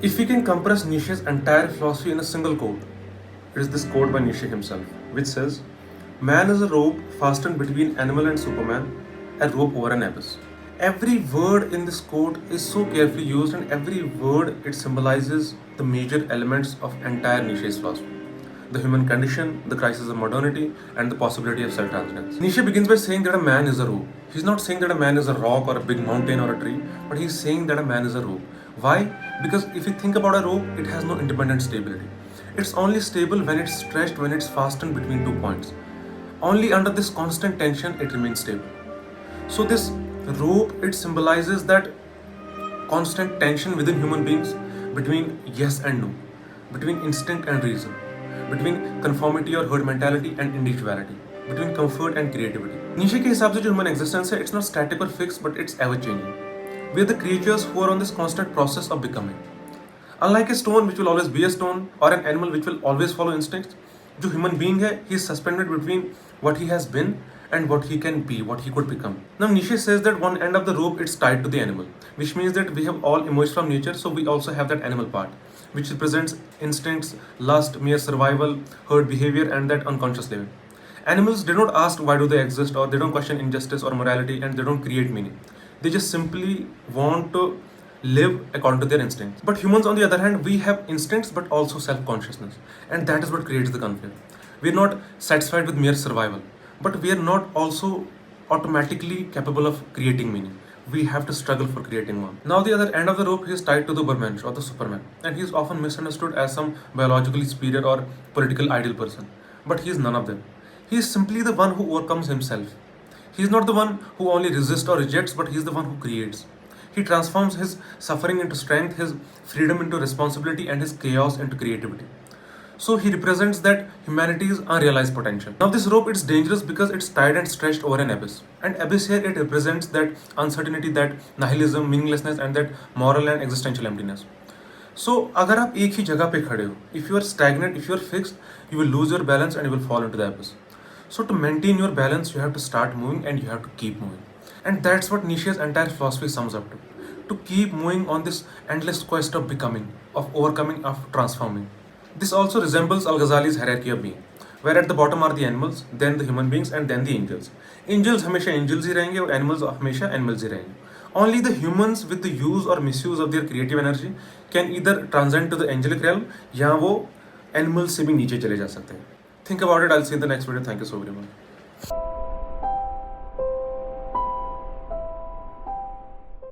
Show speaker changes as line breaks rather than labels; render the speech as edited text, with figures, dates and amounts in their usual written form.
If we can compress Nietzsche's entire philosophy in a single quote, it is this quote by Nietzsche himself, which says, "Man is a rope fastened between animal and Superman, a rope over an abyss." Every word in this quote is so carefully used, and every word it symbolizes the major elements of entire Nietzsche's philosophy. The human condition, the crisis of modernity, and the possibility of self-transcendence. Nietzsche begins by saying that a man is a rope. He's not saying that a man is a rock or a big mountain or a tree, but he's saying that a man is a rope. Why? Because if you think about a rope, it has no independent stability. It's only stable when it's stretched, when it's fastened between 2 points. Only under this constant tension it remains stable. So this rope, it symbolizes that constant tension within human beings between yes and no, between instinct and reason, between conformity or herd mentality and individuality, between comfort and creativity. Nietzsche के हिसाब से जो human existence है, it's not static or fixed, but it's ever changing. We are the creatures who are on this constant process of becoming. Unlike a stone which will always be a stone, or an animal which will always follow instincts, जो human being है, he is suspended between what he has been and what he can be, what he could become. Now Nietzsche says that one end of the rope it's tied to the animal, which means that we have all emerged from nature, so we also have that animal part, which represents instincts, lust, mere survival, herd behavior, and that unconscious living. Animals, they don't ask why do they exist, or they don't question injustice or morality, and they don't create meaning. They just simply want to live according to their instincts. But humans, on the other hand, we have instincts but also self-consciousness, and that is what creates the conflict. We're not satisfied with mere survival, but we are not also automatically capable of creating meaning. We have to struggle for creating one. Now the other end of the rope is tied to the Ubermensch or the Superman, and he is often misunderstood as some biologically superior or political ideal person. But he is none of them. He is simply the one who overcomes himself. He is not the one who only resists or rejects, but he is the one who creates. He transforms his suffering into strength, his freedom into responsibility, and his chaos into creativity. So he represents that humanity's unrealized potential. Now this rope, it's dangerous because it's tied and stretched over an abyss. And abyss here, it represents that uncertainty, that nihilism, meaninglessness, and that moral and existential emptiness. So अगर आप एक ही जगह पे खड़े हो, if you are stagnant, if you are fixed, you will lose your balance and you will fall into the abyss. So to maintain your balance, you have to start moving and you have to keep moving. And that's what Nietzsche's entire philosophy sums up to. To keep moving on this endless quest of becoming, of overcoming, of transforming. This also resembles Al-Ghazali's hierarchy of being, where at the bottom are the animals, then the human beings, and then the angels. Angels हमेशा angels ही रहेंगे और animals हमेशा animals ही रहेंगे. Only the humans with the use or misuse of their creative energy can either transcend to the angelic realm या वो animals से भी नीचे चले जा सकते हैं. Think about it. I'll see you in the next video. Thank you so very much.